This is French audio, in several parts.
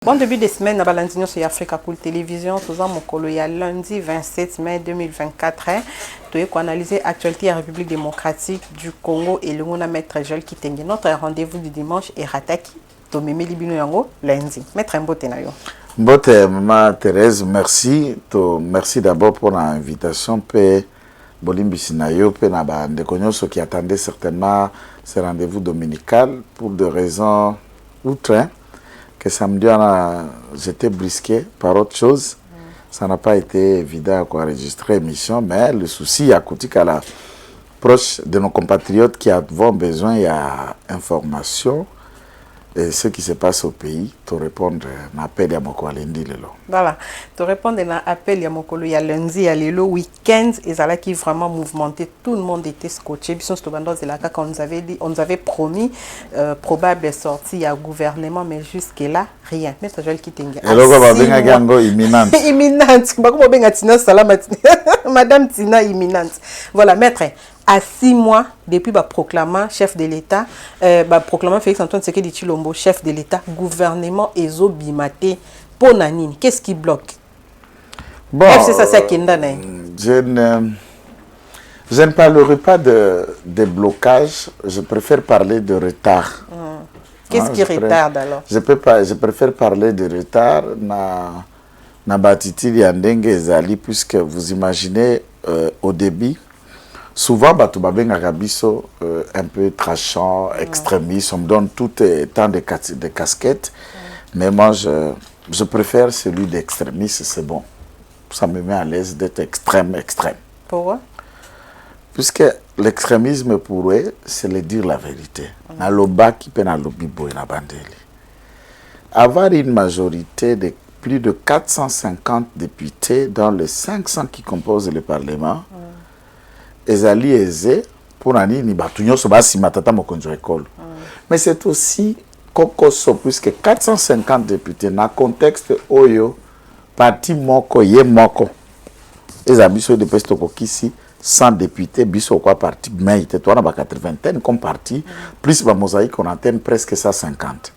Bon début de semaine, à Balandino sur Africa pour télévision, tout en mon il y a lundi 27 mai 2024. Tu as analysé l'actualité de la République démocratique du Congo et le monde maître Joël Kitenge. Notre rendez-vous du dimanche est Rataki. Tomeme Libino Yango lundi. Maître Mbote Nayo. Mbote, Maman Thérèse, merci. Merci d'abord pour l'invitation. Bolimbi Sinayo, de Konyoso qui attendait certainement ce rendez-vous dominical pour des raisons outre. Que samedi, j'étais brisqué par autre chose. Ça n'a pas été évident à enregistrer l'émission, mais le souci à côté qu'à la proche de nos compatriotes qui avons besoin, il y a information et ce qui se passe au pays, te répondre à l'appel à Moko lundi lelo. Voilà, te répondre à l'appel à Moko il y a lundi à lelo week-end et ça là qui vraiment mouvementé, tout le monde était scotché. Bisous to bando c'est là quand on nous avait dit, on nous avait promis probable sortie à gouvernement, mais jusque là rien. Mais ça Joël Kitenge. Alors on va bien gango imminente. Imminente. Bah comment bien Tina Salamat. Madame Tina imminente. Voilà, maître. À 6 mois depuis proclamant chef de l'État, proclamant Félix Antoine Tshisekedi Tshilombo chef de l'État, gouvernement Ezo Bimate pour Nanine. Qu'est-ce qui bloque? Bon, je ne parlerai pas de blocage, je préfère parler de retard. Qu'est-ce qui retarde alors? Je préfère parler de retard na batiti yandenge ezali, puisque vous imaginez au début. Souvent, un peu tranchant, extrémiste, on me donne tout tant de casquettes. Mais moi, je préfère celui d'extrémiste, c'est bon. Ça me met à l'aise d'être extrême. Pourquoi? Puisque l'extrémisme pour eux, c'est de dire la vérité. Dans le bas qui peut dans le bibo et dans avoir une majorité de plus de 450 députés dans les 500 qui composent le Parlement, ezali aisé pour nani ni batunyo so basi matata mokonzo école. Mais c'est aussi kokoso puisque 450 députés dans contexte oyo parti moko ye moko ezabiso de pesto kokisi 100 députés biso quoi parti mais était toi na ba 80 comme parti plus ba mosaïque on atteint presque 150.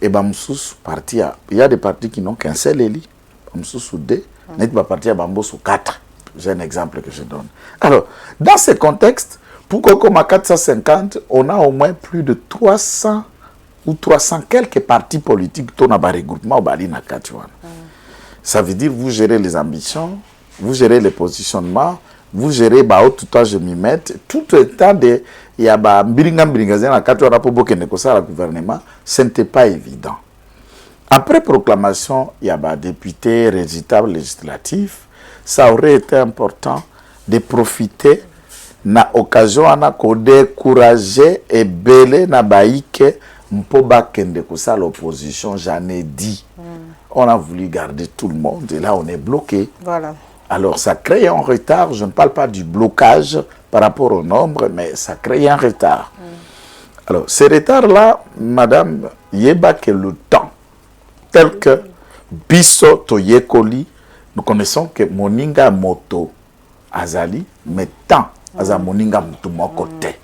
Et ba msusu parti il y a des partis qui n'ont qu'un seul élu, msusu deux, net ba parti ya bambo sous 4. J'ai un exemple que je donne. Alors, dans ce contexte, pour qu'on ait 450, on a au moins plus de 300 ou 300 quelques partis politiques qui ont un regroupement au Bali na Katuan. Ça veut dire vous gérez les ambitions, vous gérez les positionnements, vous gérez tout le temps je m'y mette, tout le temps de il y a na Katuan pour beaucoup de le gouvernement, ce n'était pas évident. Après proclamation, il y a des députés, résultats législatifs. Ça aurait été important de profiter na occasion ana ko décourager et belé na baïke mpoba kende kosa l'opposition, j'en ai dit. On a voulu garder tout le monde et là on est bloqué. Voilà. Alors ça crée un retard, je ne parle pas du blocage par rapport au nombre, mais ça crée un retard. Alors ce retard là, madame, yeba que le temps tel que biso toyekoli. Nous connaissons que Moninga Moto Azali, mais temps, Aza Moninga Moto mon côté.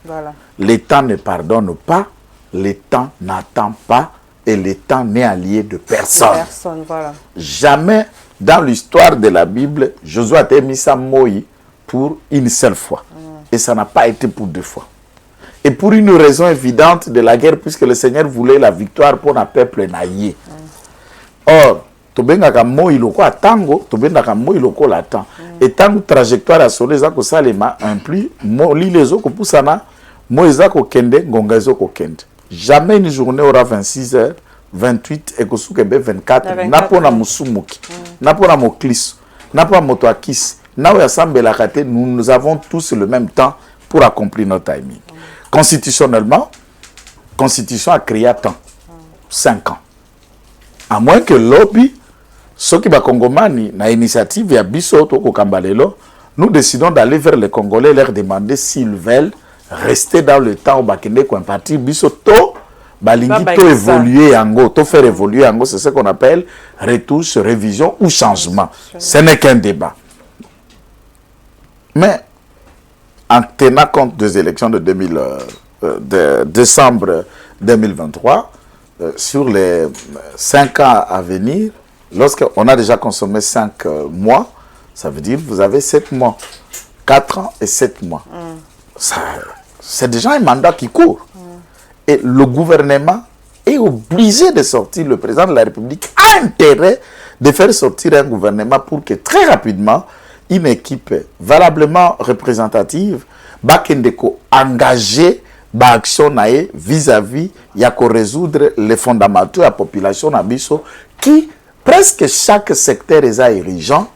Le temps ne pardonne pas, le temps n'attend pas, et le temps n'est allié de personne. Voilà. Jamais dans l'histoire de la Bible, Josué a mis sa moï pour une seule fois. Et ça n'a pas été pour 2 fois. Et pour une raison évidente de la guerre, puisque le Seigneur voulait la victoire pour un peuple naïe. Or, tobengaka moi iloko atango tobendaka moi iloko la temps et tant trajectoire à soler za ko salema impli mo li les ko pusana mo ezako kende ngonga ezako kende. Jamais une journée aura 26 h 28 et kosuke be 24 na pona musumuki na pona mokliso na pona moto akisi na o yasambela kate nous avons tous le même temps pour accomplir notre timing. Constitutionnellement, constitution a créé temps 5 ans. À moins que lobby ceux qui Congomani, na initiative ya biso toko kambalelo, nous décidons d'aller vers les Congolais leur demander s'ils veulent rester dans le temps au bakende ko parti biso to balingi to évoluer yango, to faire évoluer yango, c'est ce qu'on appelle retouche, révision ou changement. Ce n'est qu'un débat. Mais en tenant compte des élections de décembre 2023, sur les 5 ans à venir, lorsqu'on a déjà consommé 5 mois, ça veut dire que vous avez 7 mois. 4 ans et 7 mois. C'est déjà un mandat qui court. Et le gouvernement est obligé de sortir. Le président de la République a intérêt de faire sortir un gouvernement pour que très rapidement, une équipe valablement représentative bakendeko engagé l'action vis-à-vis il y a résoudre les fondamentaux de la population nabiso qui presque chaque secteur est érigeant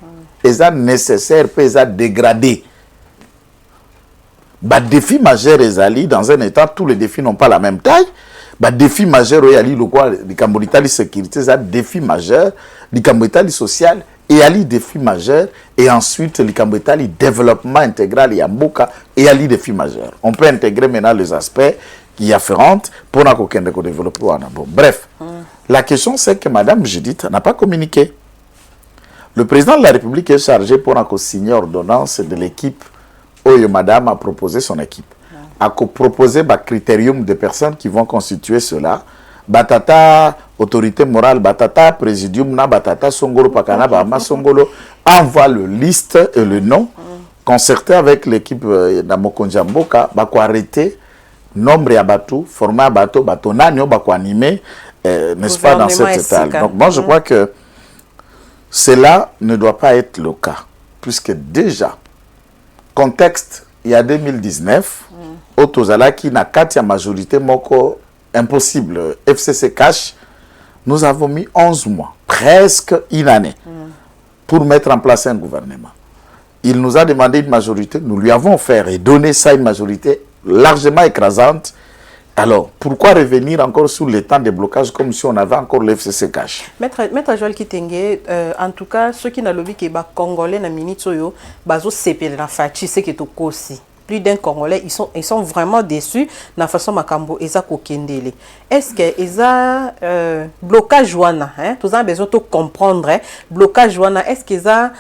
est nécessaire peut être dégradé. Le défi majeur est ali dans un état tous les défis n'ont pas la même taille. Le défi majeur est ali le quoi le Cambodge sécurité c'est un défi majeur, le Cambodge social et ali défi majeur et ensuite le Cambodge développement intégral et Mboka et ali défi majeur. On peut intégrer maintenant les aspects qui afférents pour qu'on développe. Bon, bref, la question c'est que Madame Judith n'a pas communiqué. Le président de la République est chargé pour signer ordonnance de l'équipe où Madame a proposé son équipe. A proposé un critérium de personnes qui vont constituer cela. Batata, autorité morale, Batata, présidium, na Batata, Songolo, Pakana, Bahama, Songolo, envoie le liste et le nom, concerté avec l'équipe d'Amokonja Mboka, bako arrêter, nombre à bateau, format à bateau, bateau nanyo, bako animé, n'est-ce pas, dans cet état. Donc, moi, je crois que cela ne doit pas être le cas, puisque déjà, contexte, il y a 2019, Otozala qui n'a qu'à majorité moko impossible, FCC cash, nous avons mis 11 mois, presque une année, pour mettre en place un gouvernement. Il nous a demandé une majorité, nous lui avons offert et donné ça une majorité largement écrasante. Alors, pourquoi revenir encore sur les temps de blocage comme si on avait encore l'FCC cash? Maître Joël Kitenge, en tout cas, ceux qui n'ont pas dit que les Congolais na minitoyo, bazo sepel na fachi, c'est que tout aussi. Plus d'un Congolais, ils sont vraiment déçus de la façon makambo eza kokendele. Est-ce que eza blocage wana, hein? Tous avez besoin de comprendre, hein? Blocage wana, est-ce que eza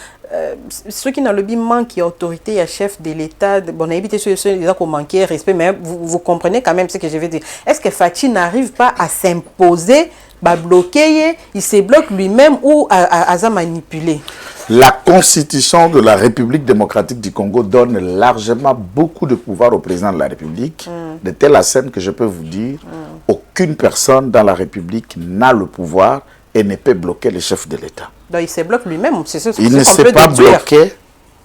ceux qui n'ont le manque d'autorité à chef de l'État, bon, évitez ceux qui ont manqué respect, mais vous comprenez quand même ce que je veux dire. Est-ce que Fachi n'arrive pas à s'imposer, à bloquer, il se bloque lui-même ou à manipuler? La constitution de la République démocratique du Congo donne largement beaucoup de pouvoir au président de la République, de telle scène que je peux vous dire, aucune personne dans la République n'a le pouvoir et ne peut bloquer le chef de l'État. Donc il se bloque lui-même, c'est ça. Il ne s'est pas bloqué,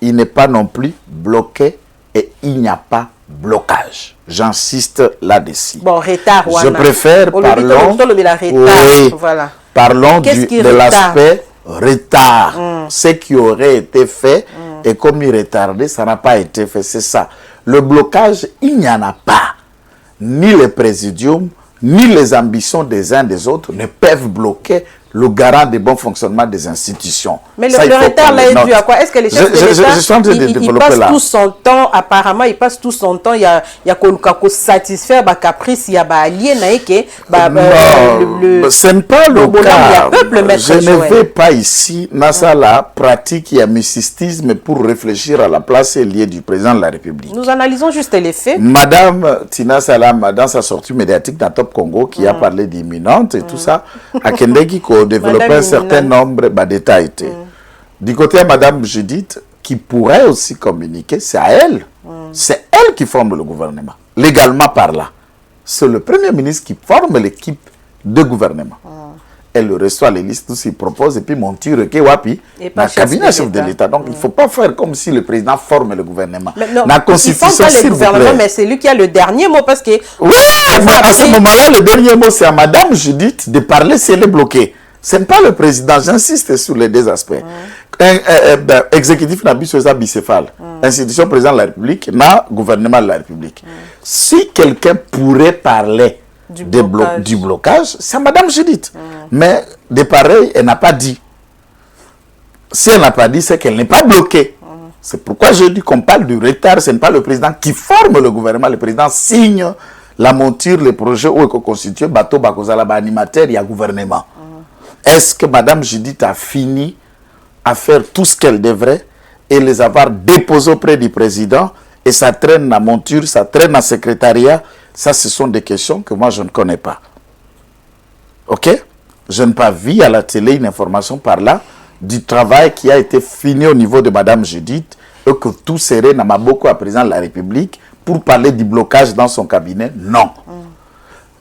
il n'est pas non plus bloqué et il n'y a pas blocage. J'insiste là-dessus. Bon, retard, je préfère parlons, oui, voilà. Parlons de l'aspect retard. Ce qui aurait été fait et comme il retardé, ça n'a pas été fait. C'est ça. Le blocage, il n'y en a pas. Ni le présidium, ni les ambitions des uns des autres ne peuvent bloquer le garant du bon fonctionnement des institutions. Mais ça, le retard là est dû à quoi? Est-ce que les chefs de l'État, il passe tout son temps, apparemment, il passe tout son temps, il y a qu'on satisfaire bah caprice, il y a bah allié naïke, non, ce n'est pas le cas. Je ne vais pas ici, dans la pratique, il y a mysticisme pour réfléchir à la place et liée du président de la République. Nous analysons juste les faits. Madame Tina Salam, dans sa sortie médiatique dans Top Congo, qui a parlé d'imminente et tout ça, à Kendeki, développer un certain nombre de détails. Du côté de Madame Judith, qui pourrait aussi communiquer, c'est à elle. C'est elle qui forme le gouvernement. Légalement parlant. C'est le Premier ministre qui forme l'équipe de gouvernement. Elle reçoit les listes, il propose et puis monture que wapi dans le cabinet chef de l'État. Donc il ne faut pas faire comme si le président forme le gouvernement. La constitution, le gouvernement, mais c'est lui qui a le dernier mot parce que... Oui, mais à ce moment-là, le dernier mot, c'est à Madame Judith de parler si elle est bloquée. Ce n'est pas le président, j'insiste sur les deux aspects. Exécutif n'a pas bicéphale. Institution président de la République, n'a gouvernement de la République. Si quelqu'un pourrait parler du blocage, c'est Madame Judith. Mais de pareil, elle n'a pas dit. Si elle n'a pas dit, c'est qu'elle n'est pas bloquée. C'est pourquoi je dis qu'on parle du retard. Ce n'est pas le président qui forme le gouvernement. Le président signe la monture, le projet où il constitue bateau, bakozala, animateur, il y a gouvernement. Est-ce que Madame Judith a fini à faire tout ce qu'elle devrait et les avoir déposés auprès du président et ça traîne la monture, ça traîne en secrétariat? Ça, ce sont des questions que moi, je ne connais pas. Ok? Je n'ai pas vu à la télé une information par là du travail qui a été fini au niveau de Madame Judith et que tout serait dans Maboko à président de la République pour parler du blocage dans son cabinet. Non.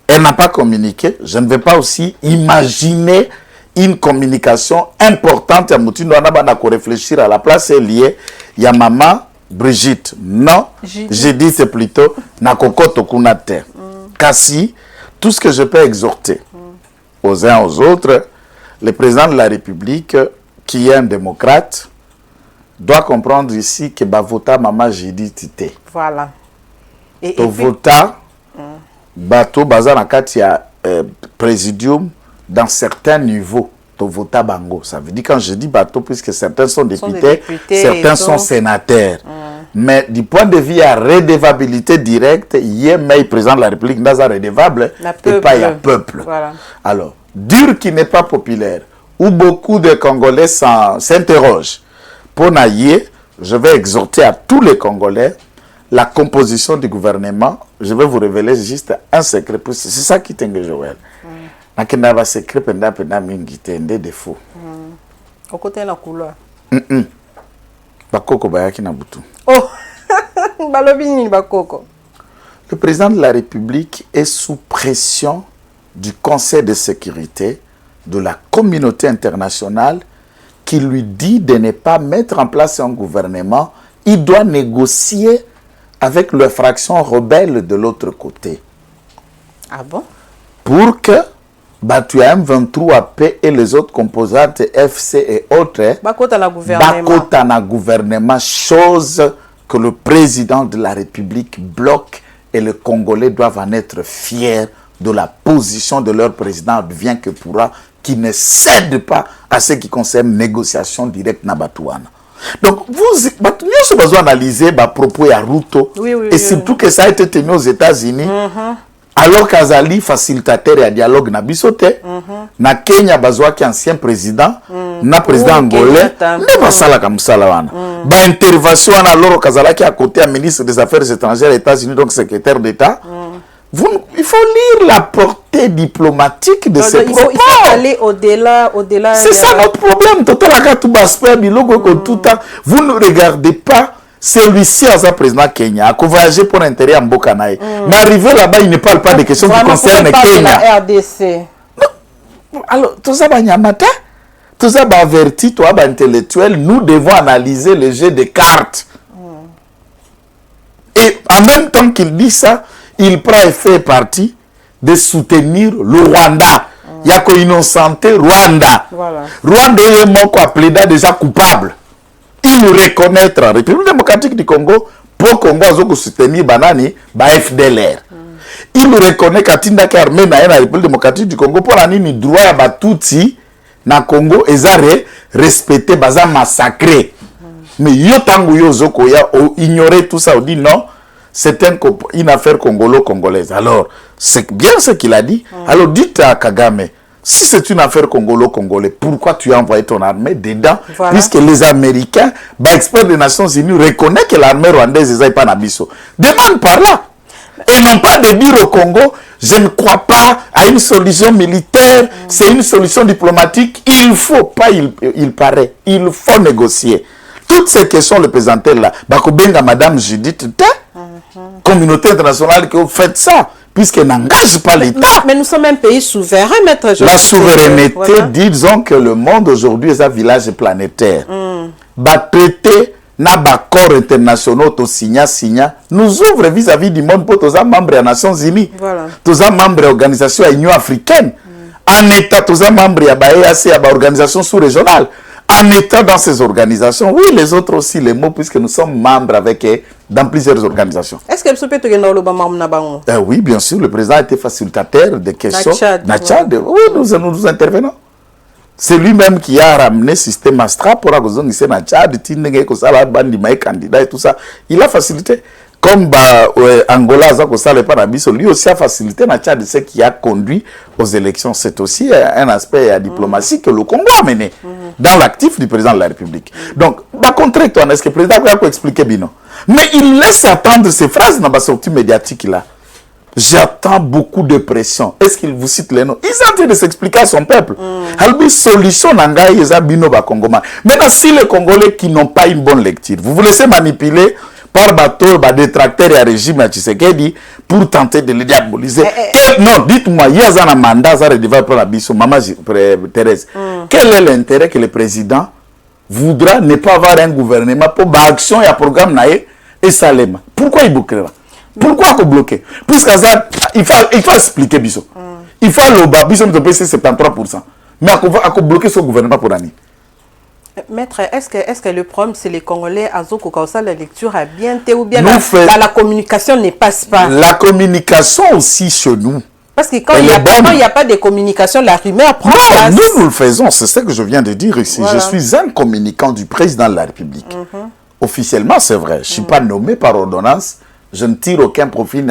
Elle n'a pas communiqué. Je ne vais pas aussi imaginer une communication importante à Moutindo. On a réfléchir à la place liée. Il y a maman Brigitte. Non. J'ai dit c'est plutôt Nakoko Tokunate. Kassi, tout ce que je peux exhorter aux uns aux autres, le président de la République, qui est un démocrate, doit comprendre ici que Bavota Maman Judith Tite. Voilà. Et vota bateau bazar en cas il y a présidium dans certains niveaux to vota bango. Ça veut dire quand je dis bateau puisque certains sont députés, certains sont sénateurs. Mais du point de vue à redevabilité directe, il y a mais président de la République n'est pas redevable et pas il y a peuple. Voilà. Alors, dur qui n'est pas populaire, où beaucoup de Congolais s'interrogent. Pour naïe, je vais exhorter à tous les Congolais la composition du gouvernement. Je vais vous révéler juste un secret. C'est ça qui t'ingue Joël. Nakenda va secret penda mingi des défauts. Au côté de la couleur. Bakoko bayaki na butu. Oh, balobini bakoko. Le président de la République est sous pression du Conseil de sécurité, de la communauté internationale, qui lui dit de ne pas mettre en place un gouvernement. Il doit négocier avec les fractions rebelles de l'autre côté. Ah bon? Pour que Batu M23P et les autres composantes FC et autres bakota na gouvernement, chose que le président de la République bloque et les Congolais doivent en être fiers de la position de leur président advient que pourra, qui ne cède pas à ce qui concerne négociation directe na Batouana. Donc, vous avez besoin d'analyser les propos à Ruto, et surtout que ça a été tenu aux États-Unis, alors qu'Azali, facilitateur et dialogue na bisote, na Kenya, Bazwa qui est ancien président, na président angolais, ne pas ça là comme ça là. Ba intervention alors qu'Azala qui est à côté un ministre des Affaires étrangères des États-Unis, donc secrétaire d'État. Il faut lire la portée diplomatique de ces propos. Il faut aller au-delà. C'est ça notre problème. Vous ne regardez pas celui-ci à sa président Kenya, a voyagé pour intérêt en Bokanaï. Mais arrivé là-bas, il ne parle pas des questions qui concernent Kenya. La RDC. Alors, tout ça, tout ça, averti, toi, intellectuel, nous devons analyser le jeu de cartes. Et en même temps qu'il dit ça, il prend et fait partie de soutenir le Rwanda. Il y a qu'une innocenté Rwanda. Voilà. Rwanda est mort plaida déjà coupable. Il reconnaître la République démocratique du Congo pour Congo a soutenir Banani, FDLR. Il reconnaît qu'Atinda Karmé na la République démocratique du Congo pour la ni droit à Batouti na Congo et respecté baza massacré. Mais yo tango yo zoko ya ignorer tout ça, on dit non. C'est une affaire congolo-congolaise. Alors, c'est bien ce qu'il a dit. Alors, dites à Kagame, si c'est une affaire congolo-congolaise, pourquoi tu as envoyé ton armée dedans? Voilà. Puisque les Américains, experts des Nations Unies, reconnaissent que l'armée rwandaise n'est pas Nabiso. Demande par là. Et non pas de dire au Congo, je ne crois pas à une solution militaire, c'est une solution diplomatique. Il faut pas, il paraît, il faut négocier. Toutes ces questions, le présenter là, Bakobenga Madame Judith, communauté internationale que vous faites ça, puisqu'elle n'engage pas l'État. Mais nous sommes un pays souverain, maître Judith. La souveraineté, voilà. Disons que le monde aujourd'hui est un village planétaire. Traité, n'a pas corps internationaux, nous ouvre vis-à-vis du monde pour tous les membres des Nations Unies, tous les membres de l'organisation de l'Union africaine, en état, tous les membres de l'EAC, de l'organisation sous-régionale. En étant dans ces organisations, oui, les autres aussi, les mots, puisque nous sommes membres avec dans plusieurs organisations. Est-ce que le souper est dans le oui, bien sûr, le président a été facilitateur des questions. Oui, nous intervenons. C'est lui-même qui a ramené le système Astra pour la Tchad, candidat et tout ça. Il a facilité. Comme Angola, lui aussi a facilité ce qui a conduit aux élections. C'est aussi un aspect à diplomatie que le Congo a mené dans l'actif du président de la République. Donc, est-ce que le président a expliqué bien? Mais il laisse attendre ces phrases dans la sortie médiatique là. J'attends beaucoup de pression. Est-ce qu'il vous cite les noms? Ils sont en train de s'expliquer à son peuple. Albi solution nangai ezabino ba Congolais. Maintenant, si les Congolais qui n'ont pas une bonne lecture, vous vous laissez manipuler par bateau, détracteurs et un régime à Tshisekedi pour tenter de les diaboliser. Non, dites-moi, il y a un mandat, ça devrait prendre la biso, maman Thérèse. Quel est l'intérêt que le président voudra ne pas avoir un gouvernement pour action et un programme naïe et salem? Pourquoi il bloquera? Pourquoi il bloquer? Puisque ça, il faut expliquer biso. Il faut le bas, biso nous c'est 73%. Mais à bloquer ce gouvernement pour l'année. Maître, est-ce que le problème, c'est les Congolais, Azoko Kausa, la lecture a bien été ou bien la communication ne passe pas? La communication aussi chez nous. Parce que quand il n'y a pas de communication, la rumeur prend place. Nous le faisons, c'est ce que je viens de dire ici. Voilà. Je suis un communicant du président de la République. Officiellement, c'est vrai. Je ne suis pas nommé par ordonnance. Je ne tire aucun profil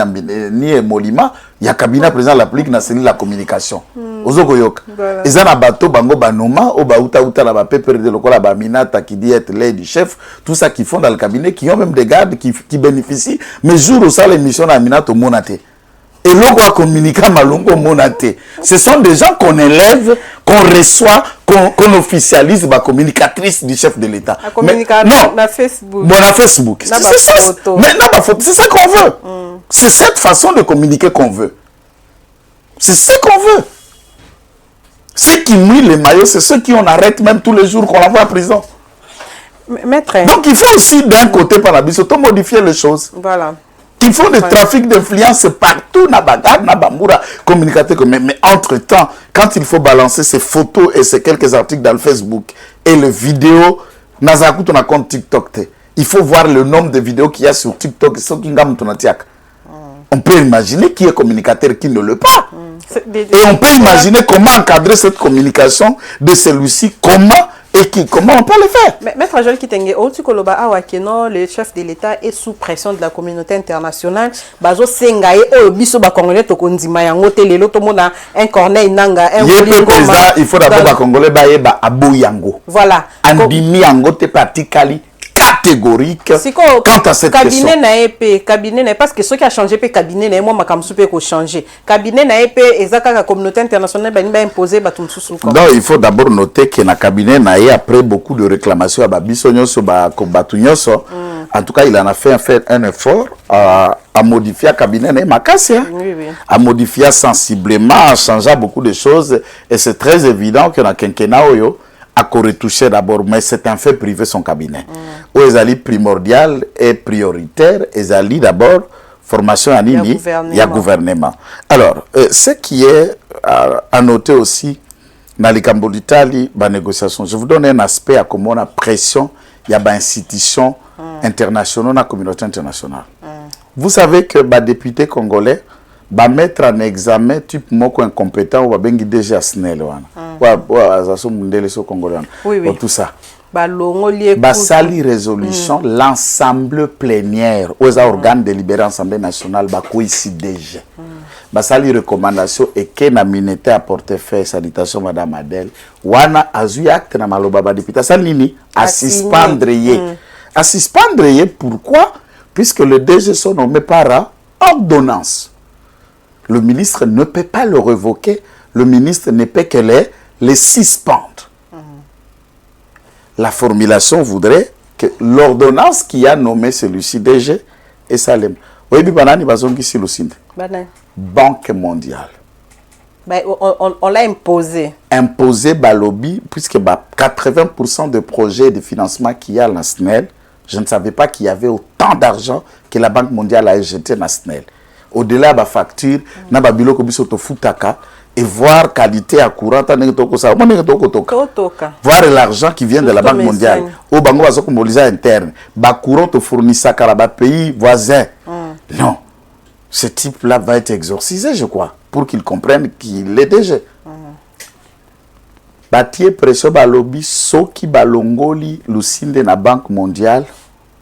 ni émolument. Il y a cabinet président de la République dans la communication. Ozogoyoka. Ils ont un bateau, bango banoma, au bauta uta la pépère de lokola baminata qui dit être l'aide du chef, tout ça qui font dans le cabinet, qui ont même des gardes qui bénéficient. Mais jour où ça l'émission d'aminata au monate. Et l'on communique à Malongo monate. Ce sont des gens qu'on élève, qu'on reçoit, qu'on officialise, la communicatrice du chef de l'État. Non, na Facebook. Bon, na Facebook. C'est ça qu'on veut. C'est cette façon de communiquer qu'on veut. C'est ce qu'on veut. Ceux qui mouillent les maillots, c'est ceux qui on arrête même tous les jours qu'on envoie à prison. Maître. Donc il faut aussi d'un côté par la bise, modifier les choses. Voilà. Il faut des trafics d'influence partout, communicateur. Mais entre-temps, quand il faut balancer ces photos et ces quelques articles dans le Facebook et les vidéos, on a compte TikTok. Il faut voir le nombre de vidéos qu'il y a sur TikTok. On peut imaginer qui est communicateur et qui ne l'est pas. Et on peut imaginer comment encadrer cette communication de celui-ci, comment on peut le faire. Mais Maître Joël Kitenge, le chef de l'État est sous pression de la communauté internationale. Bazo Sengaye, biso ba Congolais tokondima yango telelo to mona un Corneille Nanga, un il faut d'abord ba Congolais ba abo yango. Voilà. Andimi yango te pratically catégorique quant à cette question. Cabinet parce que ce qui a changé pe cabinet moi makamsu pe ko changer. Cabinet na EP ezaka la communauté internationale ba imposer ba tumsusu. Non, il faut d'abord noter que na cabinet na après beaucoup de réclamations à Babisonyo so ba Kobatunyoso. En tout cas, il en a fait un effort à modifier le cabinet na Makassia. À modifier sensiblement, à changer beaucoup de choses et c'est très évident que na quinquennat oyo à retoucher d'abord, mais c'est un fait privé son cabinet. Où ils allaient primordial et prioritaire, ils allaient d'abord formation à Nini, il y a gouvernement. Alors, ce qui est à noter aussi dans les Camboditali, la négociation, je vous donne un aspect à comment on a pression, il y a des institutions internationales, la communauté internationale. Vous savez que les députés congolais, va mettre en examen type moko incompétent ou va bengi déjà SNEL tout ça basali résolution l'ensemble plénière aux organes délibérés Assemblée nationale ba ko ici déjà basali recommandation et que na minute à portefeuille salutation madame Adèle wana azu acte na maloba ba député salini à suspendre pourquoi puisque le DG sont nommés par ordonnance. Le ministre ne peut pas le révoquer. Le ministre ne peut que les suspendre. La formulation voudrait que l'ordonnance qui a nommé celui-ci DG et Salem. Banque mondiale. On l'a imposé. Imposé Balobi, puisque 80% des projets de financement qu'il y a à la SNEL, je ne savais pas qu'il y avait autant d'argent que la Banque mondiale a jeté à la SNEL. Au-delà de la facture, na babilo ko biso to futaka et voir qualité à courant voir l'argent qui vient de la Banque mondiale au bango bazo ko mobiliser interne ba courant to fournissa kala ba pays voisins. Non. Ce type là va être exorcisé je crois pour qu'il comprenne qu'il est déjà. Batie pression balobi soki balongoli lusinde na Banque mondiale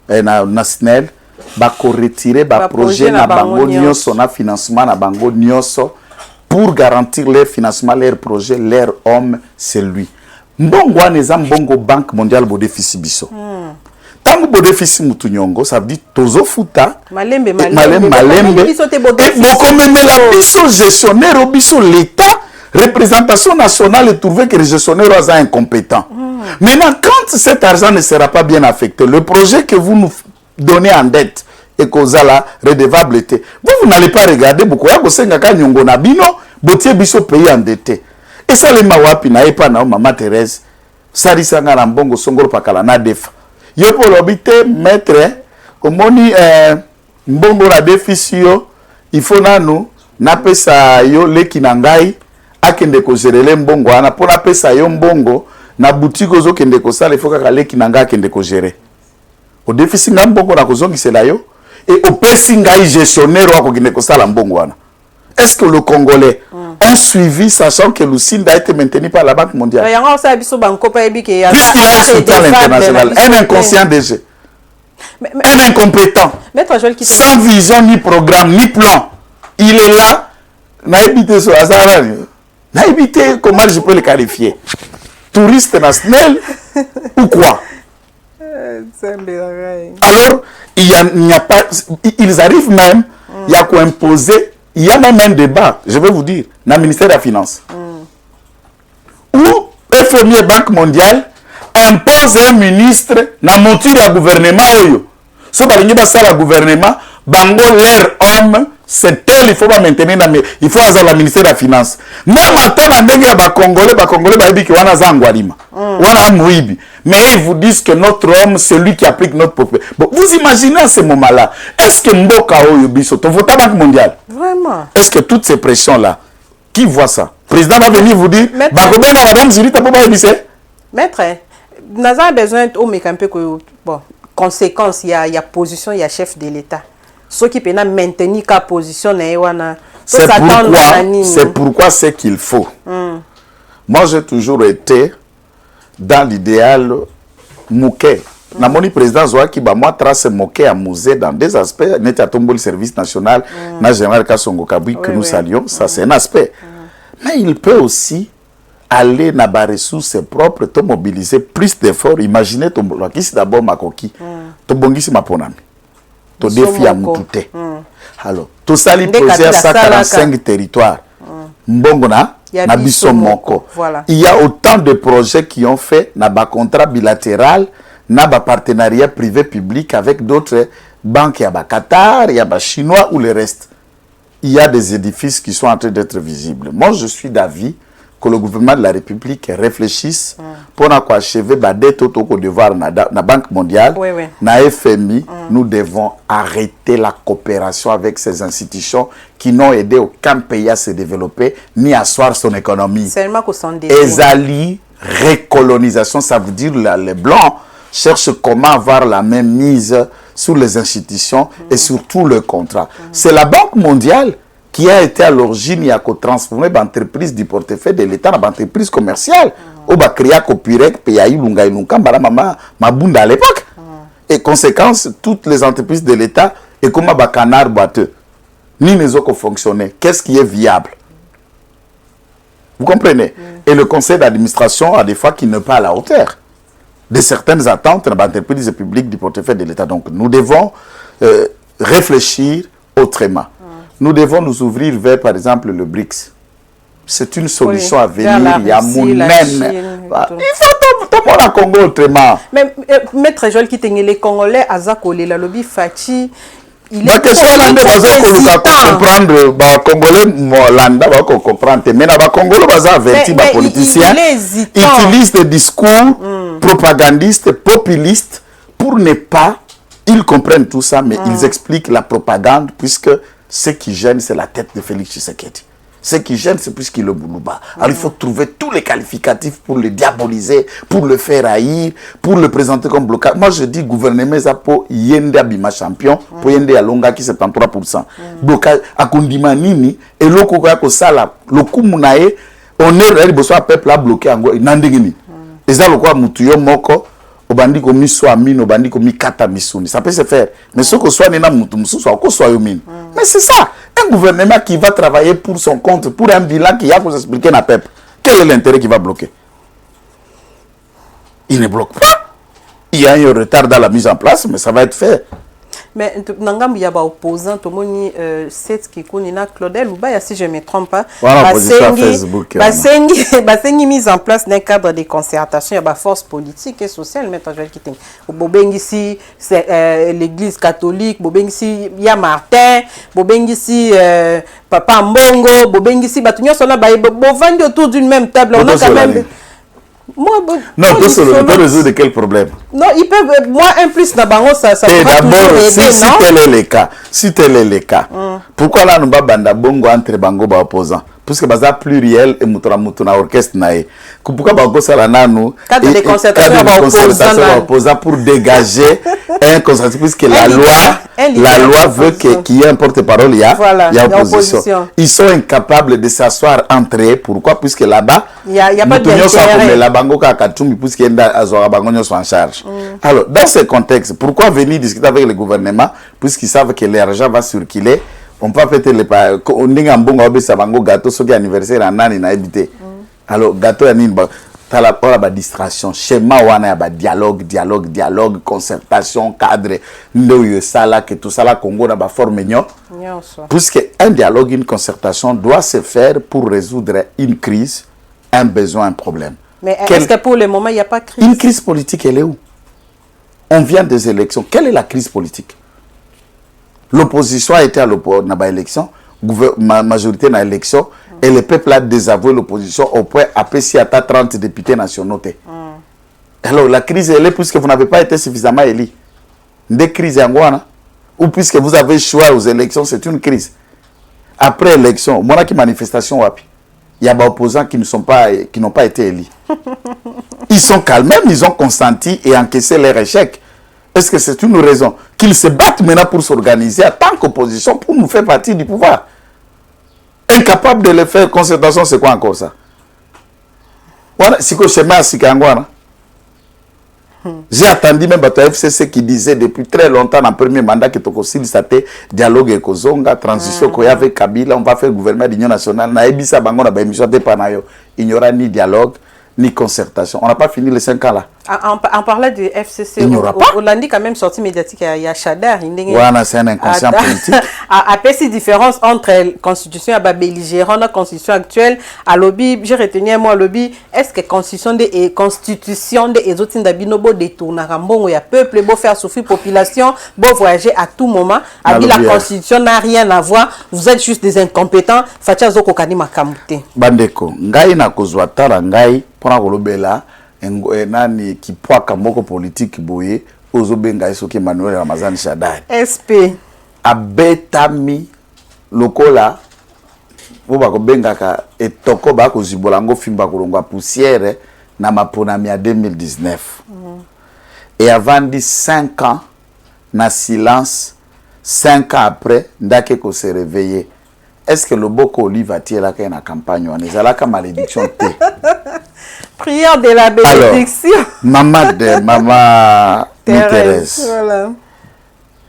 na SNEL bako retirer ba projet na bango nyonso na financement na bango nyonso pour garantir leur financement leur projet leur homme c'est lui mbongo aneza mbongo Banque mondiale bo déficit biso Tango bénéfice mutunyongo, ça veut dire tozo futa. Malembe. Et beaucoup même la biso gestionnaire au biso l'État, représentation nationale et trouver que les gestionnaires sont incompétents. Maintenant, quand cet argent ne sera pas bien affecté, le projet que vous nous donnez en dette et que vous allez redevable été, vous n'allez pas regarder beaucoup. Vous avez un pays endetté. Et ça, les mawapi na epa na Maman Thérèse, Sarisanga Rambongo Songoro Pakala na defa. Yo pour l'obité, maître, au moni, mbongo la déficit, il faut na nous, na pesa yo le kinangai, akende ko gérer mbongo, ana pour na pesa yo mbongo, na boutique ozo kende ko sala, il faut que le kinanga akende ko gérer. Au déficit nga mbongo na kozongi c'est là yo, et au pesi ngai gestionnaire wako kende ko sala mbongo wana. Est-ce que le Congolais ont suivi, sachant que Lucinde a été maintenu par la Banque mondiale? Puisqu'il y a un soutien international, un inconscient DG, un incompétent, sans vision, ni programme, ni plan. Il est là, n'a habité sur Azara, n'a habité, comment je peux le qualifier? Touriste national ou quoi? Alors, il n'y a pas, ils arrivent même, il y a quoi imposer. Il y a même un débat, je vais vous dire, dans le ministère de la Finance, où FMI et Banque mondiale impose un ministre dans la monture du gouvernement. Si vous avez un gouvernement, bango leur homme, c'est tel, il faut pas maintenir, il faut avoir le ministère de la Finance. Même maintenant, les Congolais, ils disent qu'ils sont mais ils vous disent que notre homme, c'est lui qui applique notre propriété. Bon, vous imaginez à ce moment-là, est-ce que Mboka Oyobiso, ton vote à Banque mondiale? Vraiment? Est-ce que toutes ces pressions-là, qui voit ça? Le président va venir vous dire, Maître, nous avons besoin de bon, conséquence, il y a position, il y a chef de l'État. Ceux qui peuvent maintenir la position, c'est pourquoi c'est qu'il faut. Moi, j'ai toujours été dans l'idéal Mouké. Dans mon président Zouaki, moi, trace Mouké à musée dans des aspects. N'est à tomber le service national, na général Kassongo Kabui que nous saluons, ça c'est un aspect. Mais il peut aussi aller dans les ressources propres, te mobiliser plus d'efforts. Imaginez ton qui c'est d'abord ma coquille, ton bongisi ma ponami, ton défi à moutouté. Alors, tout ça, il posé à 145 territoires. Mbongona. Voilà. Il y a autant de projets qui ont fait un contrat bilatéral, un partenariat privé-public avec d'autres banques, il y a Qatar, il y a Chinois ou le reste. Il y a des édifices qui sont en train d'être visibles. Moi, je suis d'avis que le gouvernement de la République réfléchisse pour achever la dette au Côte d'Ivoire, la Banque mondiale, la FMI. Nous devons arrêter la coopération avec ces institutions qui n'ont aidé aucun pays à se développer ni à asseoir son économie. Seulement qu'on s'en Ezali, recolonisation, ça veut dire les Blancs cherchent comment avoir la même mise sur les institutions et sur tout le contrat. C'est la Banque mondiale qui a été à l'origine, il y a transformé l'entreprise du portefeuille de l'État en entreprise commerciale. Au bas créé Copirec, Payaï, Lunga, Lunka, Mabunda à l'époque. Et conséquence, toutes les entreprises de l'État, et comme un canard boiteux, ni les autres fonctionner. Qu'est-ce qui est viable? Vous comprenez? Et le conseil d'administration a des fois qui n'est pas à la hauteur de certaines attentes dans l'entreprise publique du portefeuille de l'État. Donc nous devons réfléchir autrement. Nous devons nous ouvrir vers, par exemple, le BRICS. C'est une solution à venir. Il y a Mounen. Il faut tomber à Congo autrement. Mais Maître Joël qui tenait les Congolais, Azakole, la lobby Fachi, il est comprendre les Congolais, comprendre. Mais les Congolais, les politiciens utilisent des discours propagandistes, populistes, pour ne pas. Ils comprennent tout ça, mais ils expliquent la propagande, puisque ce qui gêne, c'est la tête de Félix Tshisekedi. Ce qui gêne, c'est plus qu'il le boulouba. Alors il faut trouver tous les qualificatifs pour le diaboliser, pour le faire haïr, pour le présenter comme blocage. Moi je dis gouvernement Zapo Yende Abima champion, pour Yende Alonga qui 73%. Blocage à Kondima Nini, et l'oko ko sala, l'oko munae, on est besoin peuple à bloquer en gros, nandengini. Et ça le quoi mutuyo moko, obandi ko miso amine, obandi ko mikata misuni. Ça peut se faire. Mais ce que soit nena mutu musu, soit ko soit yomine. Mais c'est ça. Un gouvernement qui va travailler pour son compte, pour un bilan qui a pour expliquer à peuple. Quel est l'intérêt qui va bloquer? Il ne bloque pas. Il y a un retard dans la mise en place, mais ça va être fait. Mais nangam yaba opposant to moni set qui connaît Claudel ou ba si je me trompe pas basengi mise en place d'un cadre de concertation yaba force politique et sociale mais tajal qui tem bobengi si c'est l'église catholique bobengi si ya Martin bobengi si papa Mbongo bobengi si batunyo sola ba vandi autour d'une même table on a quand même non, tu peux résoudre quel problème? Non, ils peuvent. Moi, un plus d'abord, ça et d'abord, si tel est le cas, pourquoi là nous banda bongo entre bango ba opposants? Parce que baza pluriel et mutuna orchestre nae. Pourquoi bango sala nanu? Cadre de concertation opposants pour dégager un consensus puisque la loi veut qu'il y ait un porte-parole, il y a opposition. Ils sont incapables de s'asseoir entre eux. Pourquoi? Puisque là-bas, il y a pas d'intérêt. La bango kakatumi puisque azora bango sont en charge. Alors, dans ce contexte, pourquoi venir discuter avec le gouvernement puisqu'ils savent que l'argent va circuler? On peut peut-être les pas on dit un bon gâteau ce qui est anniversaire en année na habité. Alors gâteau ya nini tala pour la distraction schéma wana ya dialogue concertation cadre ndoyo sala que tout ça là Congo na ba forme nyo. Puisque un dialogue une concertation doit se faire pour résoudre une crise, un besoin, un problème. Mais est-ce que pour le moment il n'y a pas de crise? Une crise politique elle est où? On vient des élections. Quelle est la crise politique? L'opposition a été à l'élection, la majorité dans l'élection, et le peuple a désavoué l'opposition au point après s'il y a 30 députés nationaux. Alors la crise elle est puisque vous n'avez pas été suffisamment élu. Des crises ou puisque vous avez choisi aux élections, c'est une crise. Après l'élection, il y a une manifestation, il y a des opposants qui n'ont pas été élus. Ils sont calmes, même ils ont consenti et encaissé leur échec. Est-ce que c'est une raison qu'ils se battent maintenant pour s'organiser en tant qu'opposition pour nous faire partie du pouvoir? Incapable de le faire, concertation, c'est quoi encore ça? Voilà, c'est que chemin à j'ai attendu même à FCC qui disait depuis très longtemps dans le premier mandat que Tokosili c'était dialogue et Kozonga, transition avec Kabila, on va faire le gouvernement d'union nationale. Il n'y aura ni dialogue ni concertation. On n'a pas fini les 5 ans là. En parlant du FCC, il n'y aura pas. On a dit quand même sortie médiatique, il y a Chadar. Voilà, c'est un inconscient politique. Après ces différences entre la constitution et belligérante, la constitution actuelle, à lobby, j'ai retenu moi lobby, est-ce que la constitution des autres d'Abinobo détourne à Rambon, il y a peuple, beau faire souffrir population, beau voyager à tout moment, la constitution n'a rien à voir, vous êtes juste des incompétents, Fatia Zoko Kanima Kamute. Bandeko, ngai na kozwatara ngai, pona kolobela, nani qui poaka moko politique boye ozobenga esoki Emmanuel Ramazani Shadari SP abetami lokola boba kobengaka etoko ba kozibola ngo fimba kolongwa poussière na maponami ya 2019 et avant 5 ans na silence 5 ans après ndake ko se réveiller. Est-ce que le Boko Olive a tiré la campagne? On est à la malédiction. Prière de la bénédiction. Alors, maman Thérèse. Voilà.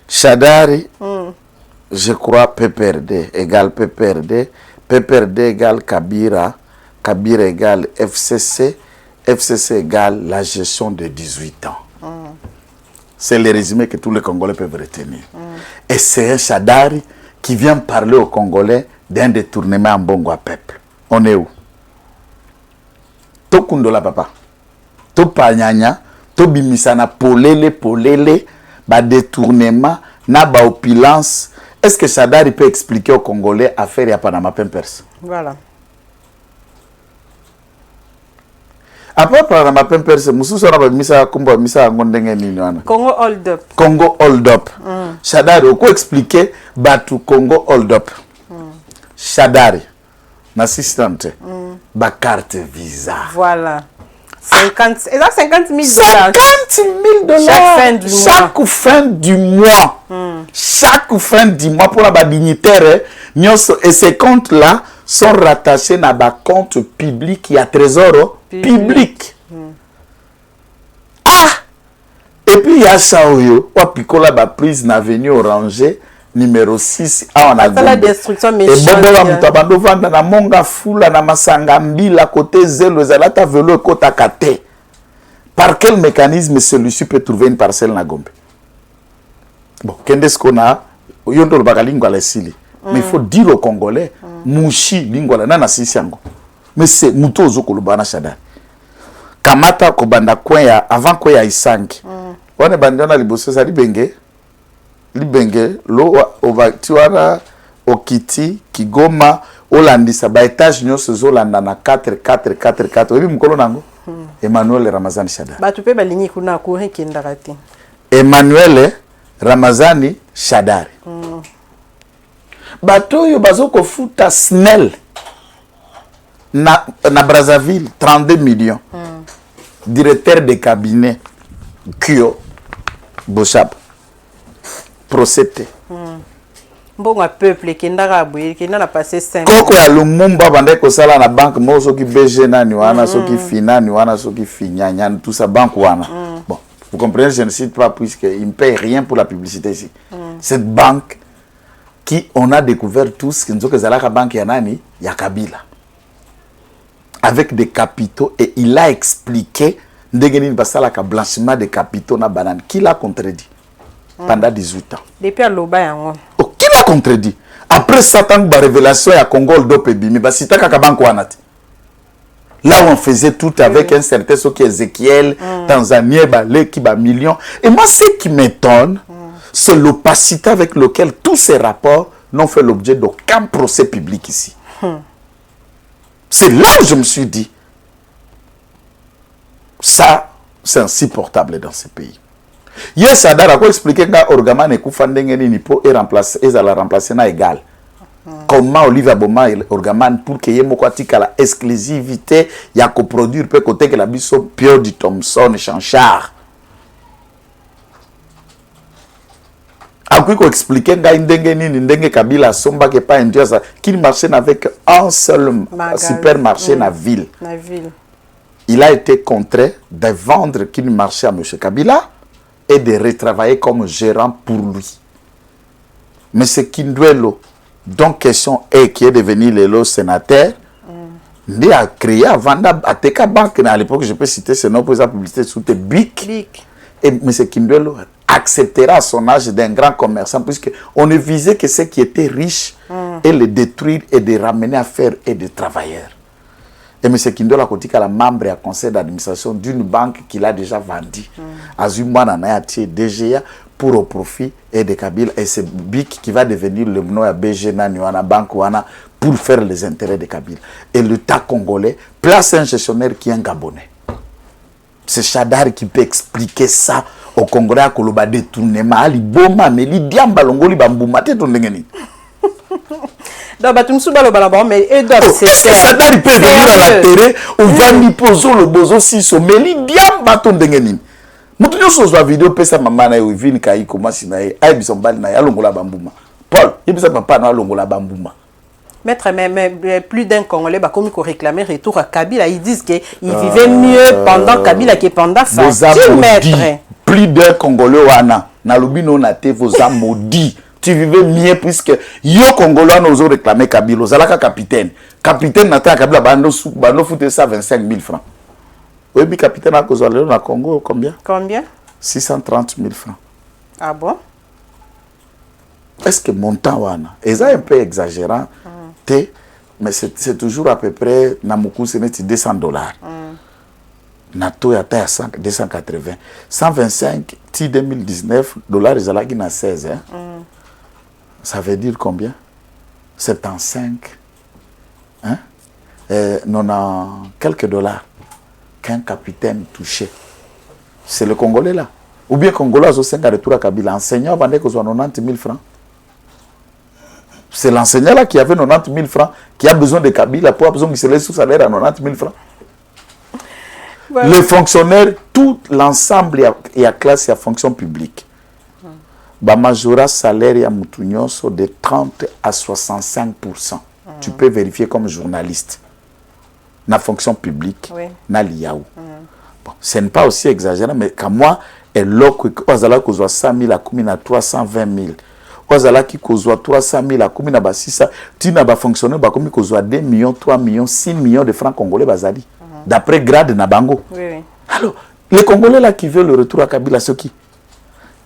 Shadari, je crois PPRD égale PPRD, PPRD égale Kabira, Kabira égale FCC, FCC égale la gestion de 18 ans. C'est le résumé que tous les Congolais peuvent retenir. Et c'est un Shadari qui vient parler aux Congolais d'un détournement en bongo à peuple. On est où? To kundola papa. To panyanya, to bimisana polele, ba détournement, na ba opulence. Est-ce que Shadari peut expliquer aux Congolais à faire ya Panama Pampers? Voilà. Après Panama Pampers, mususu na ba misa kumba misa ngondenge nini wana? Congo hold up. Congo hold up. Shadari, on peut expliquer batu Congo hold up. Shadari, l'assistante, ba carte visa. Voilà. 50 000 $. Chaque fin du mois. Chaque fin du mois pour la dignitaire. Et ces comptes-là sont rattachés à un compte public. Il y a trésor public. Ah! Et puis il y a Saoyo. Wapikola ba prise na avenue Oranger. Numéro 6 on a la destruction méchante. Et bon mutabando vanda na monga fula na masanga mbila côté zelo zalata velo kota kate. Par quel mécanisme celui-ci peut trouver une parcelle na Gombe? Bon, qu'est-ce qu'on a? Yondo le bagalingwa la sili. Mais il faut dire aux Congolais, Mouchi lingwa na sisiango. Mais c'est Muto Zokolubana Shadari. Kamata kobanda kwenya avant kwenya isangi. Wane bandana liboso sa libenge lo obatiwana okiti Kigoma olandisa ba étage nyonso zolanda na 4 obi mukolo nango Emmanuel Ramazani Shadari. Ba tupe balingi kuna ko hekindaka te. Emmanuel Ramazani Shadari. Bato yo bazoko futa SNEL na Brazzaville 32 millions. Directeur de cabinet Kyo Boshab procédé. Mbonga peuple kindaka boye kindana passer 5. Koko ya Lumumba bande ko sala na banque mo soki BG nani wana soki Finani wana soki Finyanya tout ça banque wana. Bon, vous comprenez, je ne cite pas puisque il ne paye rien pour la publicité ici. Cette banque qui on a découvert tous que zalaka banque ya nani ya Kabila. Avec des capitaux et il a expliqué ndengeni basalaka blanchiment de capitaux na banane. Qui l'a contredit pendant 18 ans? Depuis à Loba yango. Oh, qui l'a contredit? Après Satan ba révélation ya Congo Dopebi mais basitaka ka banque wanati. Là où on faisait tout avec un certain Soki Ezekiel, Tanzanie, Balé, qui bat millions. Et moi, ce qui m'étonne, c'est l'opacité avec laquelle tous ces rapports n'ont fait l'objet d'aucun procès public ici. C'est là où je me suis dit, ça, c'est insupportable dans ce pays. Yes, Sadar a expliqué que Orgaman et Koufandengeni Nipo est remplacé, et la remplacer na égal. Comment Olivier Boma et Orgaman pour qu'il y ait la exclusivité, il y a coproduire peut côté que la biso Pierre du Thompson Chanchard. Après qu'on expliquait que Kabila Somba qui pas indien qu'il marchait avec un seul supermarché dans la ville. Il a été contraint de vendre qu'il marchait à M. Kabila et de retravailler comme gérant pour lui. M. Kindwelo, donc question est qui est devenu le sénateur, il a créé avant à TK Bank à l'époque, je peux citer ce nom pour sa publicité sous tes BIC. Et M. Kindwelo acceptera à son âge d'un grand commerçant puisqu'on ne visait que ceux qui étaient riches et les détruire et de ramener à faire et des travailleurs. Et M. Kindwelo a côté la membre et à conseil d'administration d'une banque qu'il a déjà vendue. Azumana Nayati DGA pour au profit et de Kabila et c'est BIC qui va devenir le nom à BG Naniwana Banque Wana pour faire les intérêts de Kabila. Et l'État congolais place un gestionnaire qui est un Gabonais. C'est Shadari qui peut expliquer ça au Congolais à Koloba détournement. Ali Boma, mais li diamba longoli bambouma te ton dengeni. Donc, mais Shadari peut venir à la télé, on va lui poser le bozo si so, mais li diamba ton dengeni. Mutunyo so la vidéo pesa mama na Wivini kai commence na ai bisombali na longola bambouma. Paul, yebisa papa na longola bambouma. Maître, mais plus d'un Congolais va comme réclamer retour à Kabila. Ils disent qu'il vivait mieux pendant Kabila que pendant Fatou, maître. Plus d'un Congolais wana na lobino na te vos âmes maudits. Tu vivais mieux puisque yo Congolais nous ont réclamé Kabila. Zalaka capitaine. Capitaine na ta Kabila bando fouté ça 25 000 francs. Oui, mais capitaine a causé le Congo combien? Combien? 630 000 francs. Ah bon? Est-ce que montant wana? Et ça un peu exagérant. Mais c'est toujours à peu près Namuku c'est $200. Nato ya ta 280. 125 ti 2019 dollars ils na 16 hein. Ça veut dire combien? 75 hein? Non quelques dollars qu'un capitaine touché. C'est le Congolais là. Ou bien Congolais au 5 retour à Kabila enseignant vendait que soit 90 000 francs. C'est l'enseignant là qui avait 90 000 francs, qui a besoin de Kabila pour avoir besoin qu'il se laisse sous salaire à 90 000 francs. Ouais. Les fonctionnaires, tout l'ensemble et la classe et la fonction publique. Bah, majora salaire et moutounyoso de 30 à 65%. Tu peux vérifier comme journaliste. La fonction publique, na liaou. Bon, ce n'est pas aussi exagéré, mais quand moi, et l'autre, on a 100 000 à 320 000. Ozala qui kozwa 300 000 à combien na 600 tina ba fonctionnaire ba komi kozwa 2 millions 3 millions 6 millions de francs congolais bazali d'après grade na bango. Alors Les Congolais là qui veulent le retour à Kabila, c'est qui?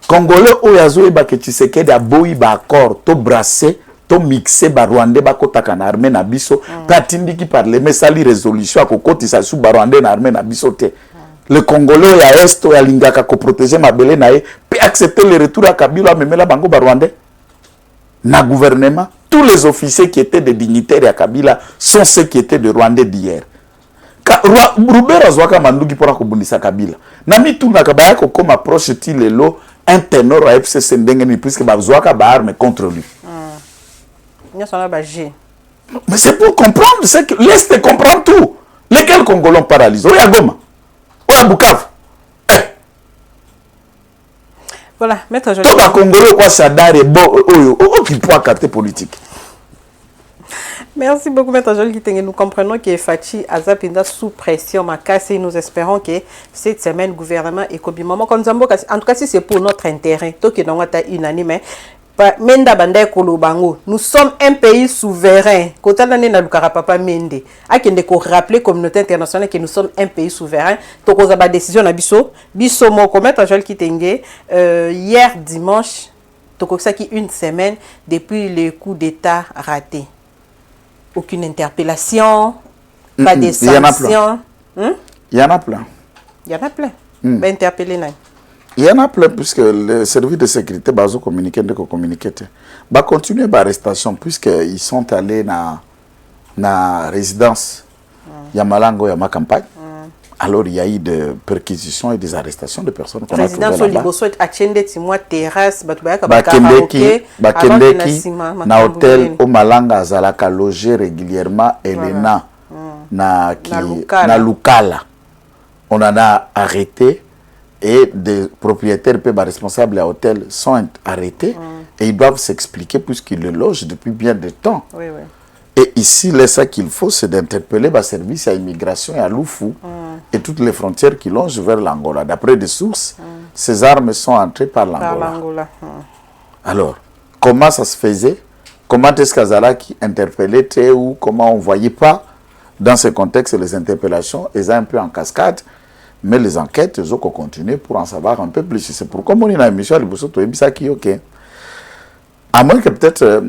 Congolais oyazo eba ke Tshisekedi aboyi ba accord to brasser to mixer ba Rwandais ba kotaka na armée na biso patindi ki parle mais sali résolution akokotisa su ba Rwandais na armée na biso te. Le Congolais ya est ya lingaka ko protéger mabele na ye peut accepter le retour à Kabila memela bango ba Rwandais na gouvernement. Tous les officiers qui étaient des dignitaires à Kabila sont ceux qui étaient de Rwandais d'hier. Rubera zwaka manduki pora kobundisa Kabila. Nami tout na kabaya ko comme approche ti lelo un ténor à FCC ndengeni puisque bazwaka ba arme contre lui. Mais c'est pour comprendre, c'est que laisse-te comprendre tout. Lesquels Congolais paralysent? Oya Goma. Oya Bukavu. Voilà, maître Jolie. Tout le Congolais quoi sadare bon qui peut acter politique. Merci beaucoup, maître Jolie. Nous comprenons que Fachi Azapinda sous pression et nous espérons que cette semaine, le gouvernement et Kobimamo, en tout cas, si c'est pour notre intérêt, unanime, nous sommes un pays souverain. Quand on a papa Mende, à qui nous rappeler communauté internationale que nous sommes un pays souverain. Donc on a une décision à biso moko maître Jolie Kitenge hier dimanche, donc ça qui une semaine depuis le coup d'État raté. Aucune interpellation, pas de sanctions. Il y en a plein. Il y en a plein. Ben interpellé. Il y en a plein puisque le service de sécurité va communiquer, va continuer l'arrestation puisqu'ils sont allés dans la résidence Yamalango, Yama campagne. Alors il y a eu des perquisitions et des arrestations de personnes qu'on a trouvées là-bas. Résidence Liboso est achende timwa terrasse Bakendeki na hôtel au Malanga zalaka loger régulièrement Elena na Lukala. On en a arrêté et des propriétaires peu responsables à l'hôtel sont arrêtés et ils doivent s'expliquer puisqu'ils le logent depuis bien de temps. Oui, oui. Et ici, ce qu'il faut, c'est d'interpeller le service à immigration et à Loufou et toutes les frontières qui longent vers l'Angola. D'après des sources, ces armes sont entrées par l'Angola. Alors, comment ça se faisait? Comment est-ce qu'Azala qui interpellait ou comment on ne voyait pas dans ce contexte les interpellations? Elles sont un peu en cascade, mais les enquêtes, elles ont continué pour en savoir un peu plus. C'est pourquoi on est dans l'émission à Liboso, qui ok. À moins que peut-être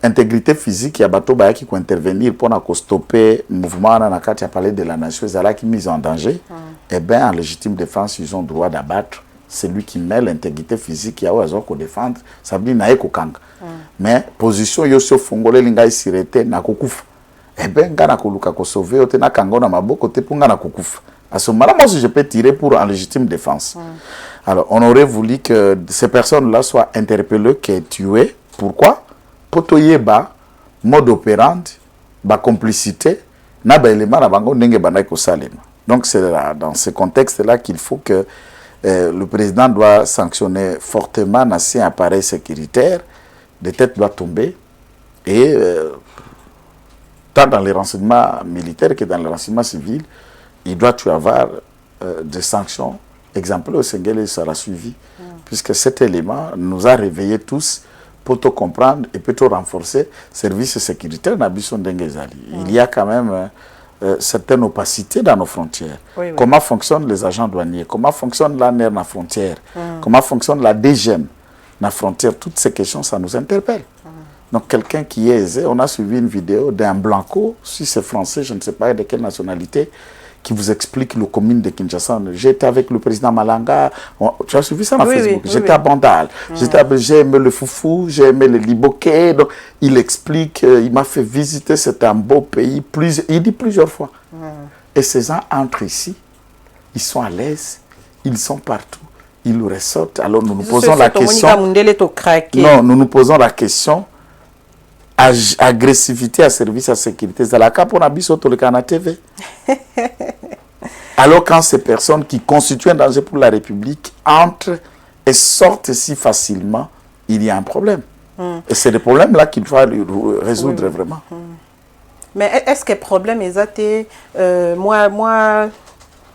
l'intégrité physique, il y a bateau qui peut intervenir pour stopper le mouvement, on a parlé de la nation, qui est mise en danger, eh bien, en légitime défense, ils ont le droit d'abattre celui qui met l'intégrité physique, il y a besoin de défendre, ça veut dire qu'il mais position, il y a aussi fongolé, il y a sirete, il y a eh bien, il y a ko sauver, il y a kango maboko, il y a à ce moment-là, moi, je peux tirer pour en légitime défense. Alors, on aurait voulu que ces personnes-là soient interpellées, qu'elles tuées. Pourquoi? Pour toyeba mode opérandi, ba complicité, na ba élément na bango ndenge bana ko salema. Donc c'est dans ce contexte-là qu'il faut que le président doit sanctionner fortement un appareil sécuritaire, des têtes doivent tomber et tant dans les renseignements militaires que dans les renseignements civils, il doit y avoir des sanctions exemplaires au Sénégal sera suivi puisque cet élément nous a réveillés tous pour te comprendre et pour te renforcer services sécuritaires il y a quand même certaines opacités dans nos frontières. Oui. Comment fonctionnent les agents douaniers? Comment fonctionne l'ANR dans la frontière? Comment fonctionne la DGM dans la frontière? Toutes ces questions, ça nous interpelle. Donc quelqu'un qui est aisé, on a suivi une vidéo d'un Blanco, si c'est français, je ne sais pas de quelle nationalité, qui vous explique le commune de Kinshasa. J'étais avec le président Malanga, tu as suivi ça sur Facebook, j'étais à Bandal, j'ai aimé le foufou, j'ai aimé le liboké, donc il explique, il m'a fait visiter, c'est un beau pays, il dit plusieurs fois. Et ces gens entrent ici, ils sont à l'aise, ils sont partout, ils nous ressortent, alors nous nous posons la question, non, nous nous posons la question, agressivité à service à sécurité. C'est la cas pour Nabiso Tolekana TV. Alors quand ces personnes qui constituent un danger pour la République entrent et sortent si facilement, il y a un problème. Et c'est le problème là qu'il faut résoudre vraiment. Mais est-ce que le problème est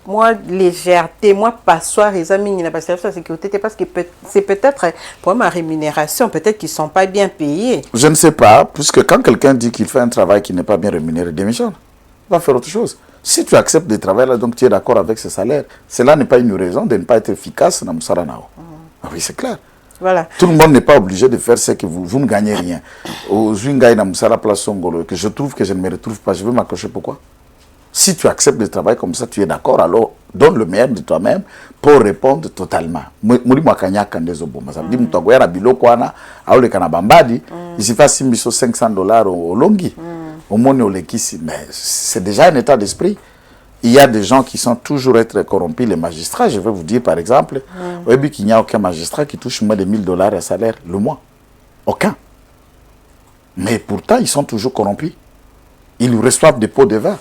moi légèreté, moi passoire, les amis, il n'y a pas de sécurité parce que c'est peut-être pour ma rémunération, peut-être qu'ils ne sont pas bien payés. Je ne sais pas, puisque quand quelqu'un dit qu'il fait un travail qui n'est pas bien rémunéré, il démissionne. va faire autre chose. Si tu acceptes de travailler là, donc tu es d'accord avec ce salaire, cela n'est pas une raison de ne pas être efficace dans Moussaranao. Ah oui, c'est clair. Voilà. Tout le monde n'est pas obligé de faire ce que vous ne gagnez rien. Au Zwingaï na Moussara Place Songolo, que je trouve que je ne me retrouve pas, je veux m'accrocher. Pourquoi? Si tu acceptes de travailler comme ça, tu es d'accord, alors donne le meilleur de toi-même pour répondre totalement. Muri mwakanya kandezo bomba. Ça veut dire mutagoya na biloko wana, aole kana bambadi, il s'y fait 500 $500 au longi. Au monde au lekisi, mais c'est déjà un état d'esprit. Il y a des gens qui sont toujours être corrompus, les magistrats. Je vais vous dire par exemple, qu'il n'y a aucun magistrat qui touche moins de $1000 à salaire le mois. Aucun. Mais pourtant, ils sont toujours corrompus. Ils reçoivent des pots de vin.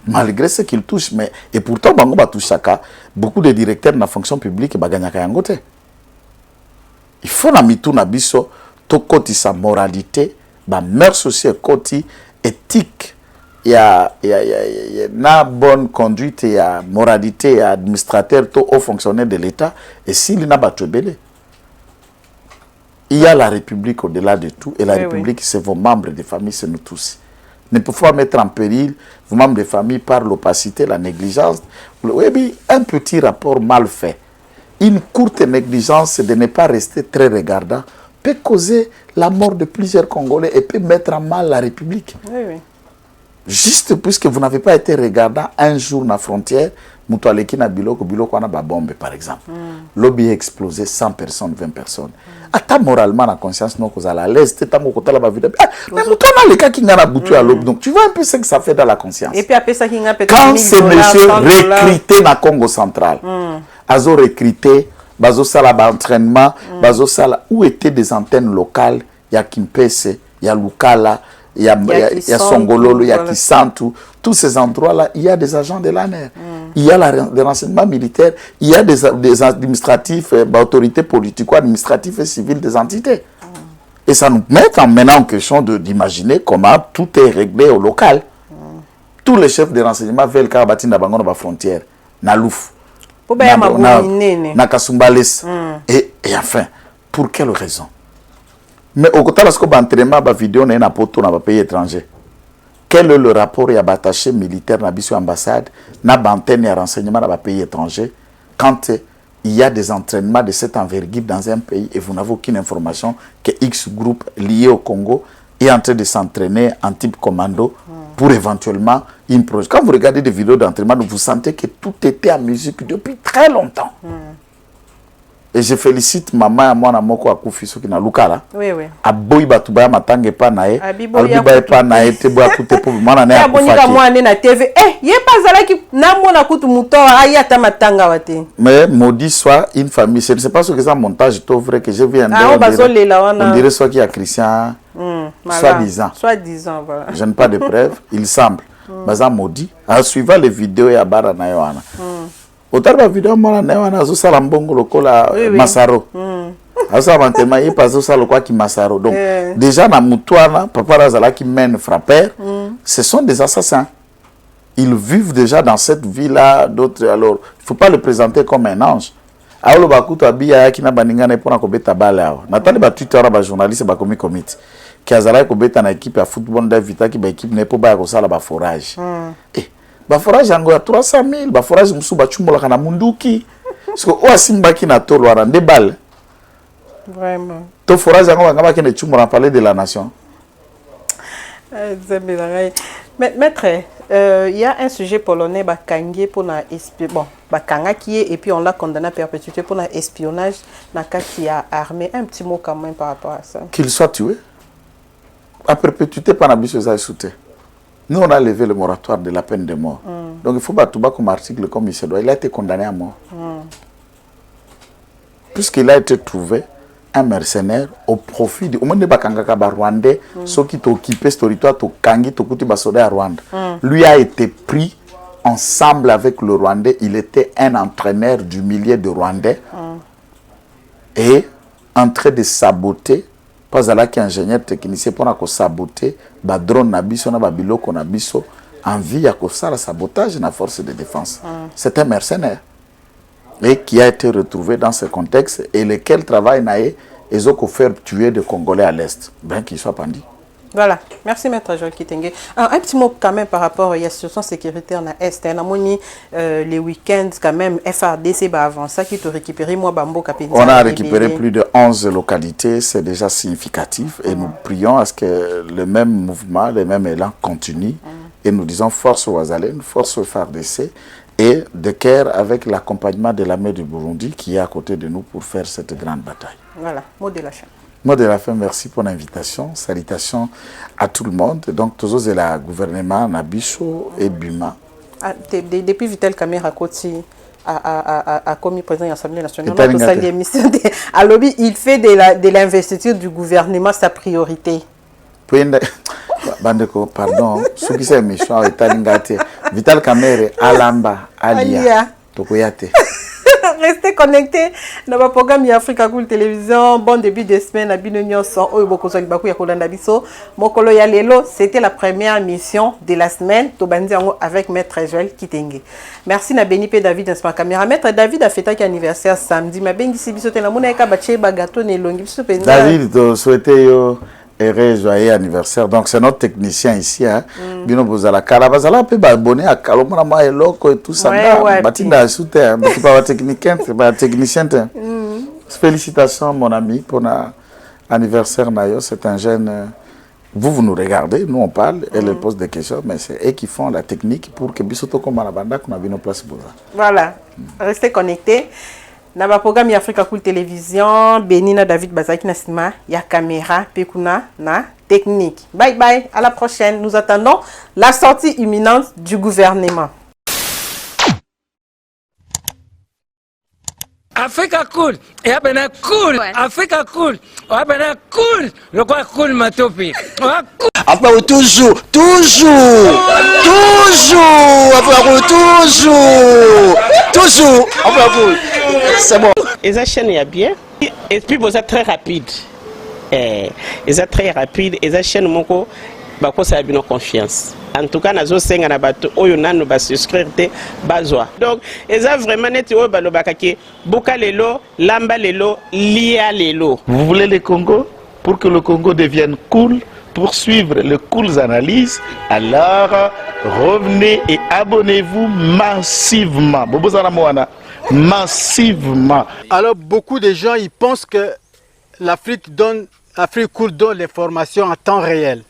Malgré ce qu'ils touchent. Mais, et pourtant, beaucoup de directeurs de la fonction publique gagnent. Il faut la mitou na biso, to koti sa moralité, ba mœurs aussi koti éthique. Il y a une bonne conduite, il y a moralité, il y a administrateur, tout haut fonctionnaire de l'État. Et s'il n'a pas belé, il y a la République au-delà de tout. Et la République, c'est vos membres de famille, c'est nous tous. Ne pouvez pas mettre en péril vos membres de famille par l'opacité, la négligence. Oui, un petit rapport mal fait, une courte négligence de ne pas rester très regardant peut causer la mort de plusieurs Congolais et peut mettre en mal la République. Oui, oui. Juste puisque vous n'avez pas été regardant un jour dans la frontière, Moutoualeki na biloko wana ba bombe par exemple. Lobby a explosé 100 personnes, 20 personnes. Ata moralement la conscience non cause à la l'aise, t'es tamo kota la ba vida. Mais Moutouana les cas qui ngana boutu à lobby. Donc tu vois un peu ce que ça fait dans la conscience. Et puis après ça qui peut-être quand ces messieurs recrutés dans Congo central, azo recruté, bazo sala ba entraînement, bazo sala où étaient des antennes locales, il y a Kimpese, il y a Lukala, il y a Songololo, il y a Kisantu, tous ces endroits-là, il y a des agents de l'ANR. Il y a des renseignements militaires, il y a des administratifs, autorités politico-administratives et civiles des entités. Et ça nous met maintenant en question d'imaginer comment tout est réglé au local. Tous les chefs de renseignement veulent Karabati na bango na frontière, na Louf, na Kasumbales. Et enfin, pour quelle raison? Mais au côté de ce entraînement, la vidéo n'est pas pour dans pays étranger. Quel est le rapport et attaché militaire dans l'ambassade, dans l'antenne et renseignement dans les pays étrangers quand il y a des entraînements de cette envergure dans un pays et vous n'avez aucune information que X groupe lié au Congo est en train de s'entraîner en type commando pour éventuellement une projet. Quand vous regardez des vidéos d'entraînement, vous sentez que tout était en musique depuis très longtemps. Et je félicite maman et moi na moko akufi soki na lukala. Oui, oui. Aboyi batuba matange pa nae. Abiba pa nae te boya kute po mwana na ya kufaki. Ya mwana na TV. Ye pas zala ki na mona kutu muto ayata matanga wate. Mais maudit soit une famille, je ne sais pas ce que c'est un montage tout vrai que je viens de on dirait soit qu'il y a Christian soi-disant. Soi-disant voilà. Je n'ai pas de preuves, il semble. Baza maudit. En suivant les vidéos ya bara na yoana. Autant la vidéo moi na wana zo sala mbongo lokola Masaro. Asa bantema yi pas zo sala quoi qui Masaro. Donc déjà na mutwana papa razala qui mène frapper, ce sont des assassins. Ils vivent déjà dans cette vie là d'autres alors, il faut pas le présenter comme un ange. Aolo bakuto abia ki na baninga na pona ko beta bala awa. Natali ba Twitter ba journaliste ba komi commit. Ki azala ko beta na équipe ya football d'Avita ki ba équipe ne po ba ko sala ba forage. Ba forage yango ya 300 000, ba forage musu ba chumbola kana munduki. Parce que o asimbaki na tolo ara de balle. Vraiment. To forage yango ngaba ki ne chumbola parler de la nation. Mais maître, il y a un sujet polonais bakangé pour na bon, bakanga qui est et puis on l'a condamné à perpétuité pour na espionnage na cas qui a armé un petit mot quand même par rapport à ça. Qu'il soit tué à perpétuité par nabiso za souté. Nous, on a levé le moratoire de la peine de mort. Donc, il faut battre comme article comme il se doit. Il a été condamné à mort. Puisqu'il a été trouvé un mercenaire au profit de... Au moins, il y a Rwandais, ceux qui ont occupé ce territoire, à Rwanda. Lui a été pris ensemble avec le Rwandais. Il était un entraîneur du millier de Rwandais. Et en train de saboter pas à la qui ingénieur technicien pour saboter ba drone na biso na ba biloko na biso en vie à ça la sabotage na force de défense. C'est un mercenaire et qui a été retrouvé dans ce contexte et lequel travaille naé et ont faire tuer des Congolais à l'est bien qu'il soit bandit. Voilà, merci Maître Joël Kitenge. Un petit mot quand même par rapport à la situation sécuritaire dans l'Est. Les week-ends, quand même, FRDC va avancer, qui te récupéré, moi, Bambo Capitaine. On a récupéré plus de 11 localités, c'est déjà significatif. Et nous prions à ce que le même mouvement, le même élan continue. Et nous disons force aux Azalènes, force aux FRDC. Et de Caire avec l'accompagnement de l'armée du Burundi qui est à côté de nous pour faire cette grande bataille. Voilà, mot de la fin. Mot de la fin, merci pour l'invitation. Salutations à tout le monde. Donc, tous les gouvernements, Nabicho et Buma. Depuis Vital Kamera Koti a commis président de l'Assemblée nationale, il fait de l'investiture du gouvernement sa priorité. Bandeko, pardon, ce qui s'est méchant est Vital Kamera, Alamba, Alia, Tokoyate. Restez connectés dans le programme Africa Cool Télévision. Bon début de semaine à Binonio sans Oyobokozo Libaku Yakolanda Biso. Mokolo Yalelo, c'était la première mission de la semaine. Tobandi avec Maître Joël Kitenge. Merci na Benipe David dans ma caméra. Maître David a fêté anniversaire samedi. Ma bengi sibiso te la mona ka bache bagato ne longi biso penza. David, to souhaiter yo heureux joyeux anniversaire. Donc c'est notre technicien ici hein. Bino bozala kala bazala pe ba abonné à Kalomana ma eloko et tout ça. Batinda souter, mais pas technicien, c'est pas technicien. Félicitations mon ami pour l'anniversaire Nayo, c'est un jeune vous nous regardez, nous on parle, elle pose des questions, mais c'est eux qui font la technique pour que Bisoto comme la banda qu'on a vu nos places pour ça. Voilà, restez connectés. Dans le programme Africa Cool Télévision, Benina David Bazaki Nasima, il y a caméra, Pekuna, na technique. Bye bye, à la prochaine. Nous attendons la sortie imminente du gouvernement. Africa Cool, et abena cool, Africa Cool, abena cool, le quoi cool matopi. Après toujours, c'est bon. Et ça chaîne est bien, et puis vous êtes très rapide. Et ça très rapide, et ça chaîne mon co, bah quoi ça a bien confiance. En tout cas, nazo senga na bato oyo nanu ba souscrire te bazwa. Donc, et ça vraiment net oyo ba lobakaki boka lelo, lamba lelo, lia lelo. Vous voulez le Congo pour que le Congo devienne cool? Pour suivre les cools analyses, alors revenez et abonnez-vous massivement. Massivement. Alors beaucoup de gens ils pensent que l'Afrique Cool donne l'information en temps réel.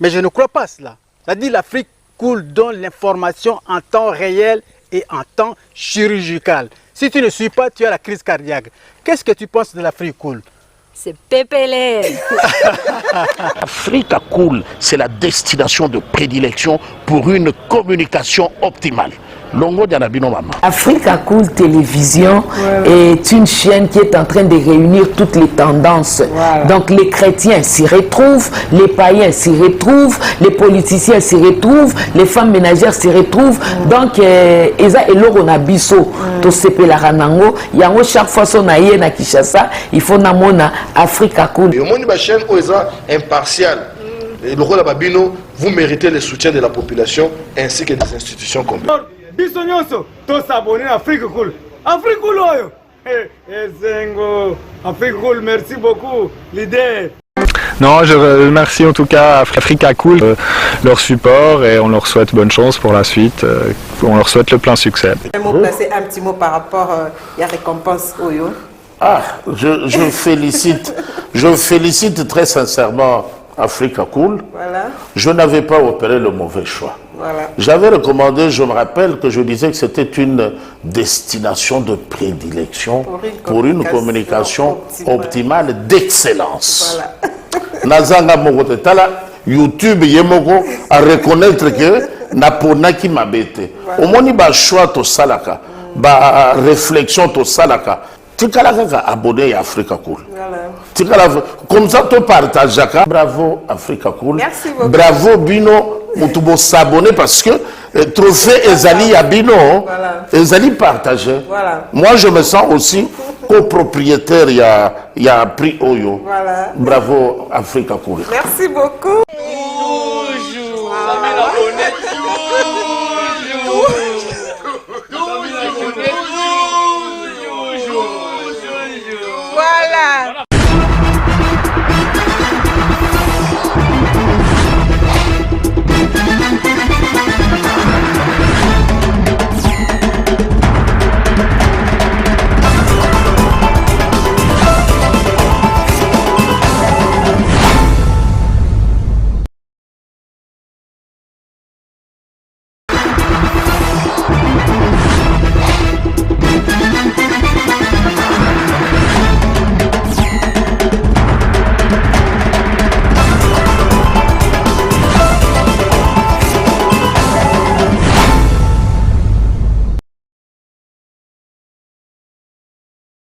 Mais je ne crois pas cela. C'est-à-dire l'Afrique Cool donne l'information en temps réel et en temps chirurgical. Si tu ne suis pas, tu as la crise cardiaque. Qu'est-ce que tu penses de l'Afrique Cool? C'est Pépélé. Africa Cool, c'est la destination de prédilection pour une communication optimale. Longo Dianabino Mama. Africa Cool Télévision est une chaîne qui est en train de réunir toutes les tendances. Donc les chrétiens s'y retrouvent, les païens s'y retrouvent, les politiciens s'y retrouvent, les femmes ménagères s'y retrouvent. Donc Eza Eloro na biso to sepe la ranango, yango chaque fois son aïe na Kinshasa, il faut namona Africa Cool. Et au monde de la chaîne Oeza impartial. Et le rôle de Babino, vous méritez le soutien de la population ainsi que des institutions complètes. Bisognoso, tous s'abonner à Africa Cool. Africa Cool, Africa Cool, merci beaucoup, l'idée. Non, je remercie en tout cas Africa Cool, leur support et on leur souhaite bonne chance pour la suite. On leur souhaite le plein succès. Un petit mot par rapport à la récompense Oyo. Ah, je félicite très sincèrement Africa Cool. Voilà. Je n'avais pas opéré le mauvais choix. Voilà. J'avais recommandé, je me rappelle que je disais que c'était une destination de prédilection pour une communication optimale d'excellence. Nazanga Mogote Tala, YouTube Yemoko à reconnaître que Napona qui m'a bêté. Au moins, il y a choix to salaka, ba réflexion to salaka. Tu as abonné à Africa Cool. Comme ça, tu partages. Bravo Africa Cool. Merci beaucoup. Bravo Bino. Tu dois s'abonner parce que trophée Ezali Abino, Ezali partagé. Moi, je me sens aussi copropriétaire. Il y a prix Oyo. Bravo Africa Cool. Merci beaucoup.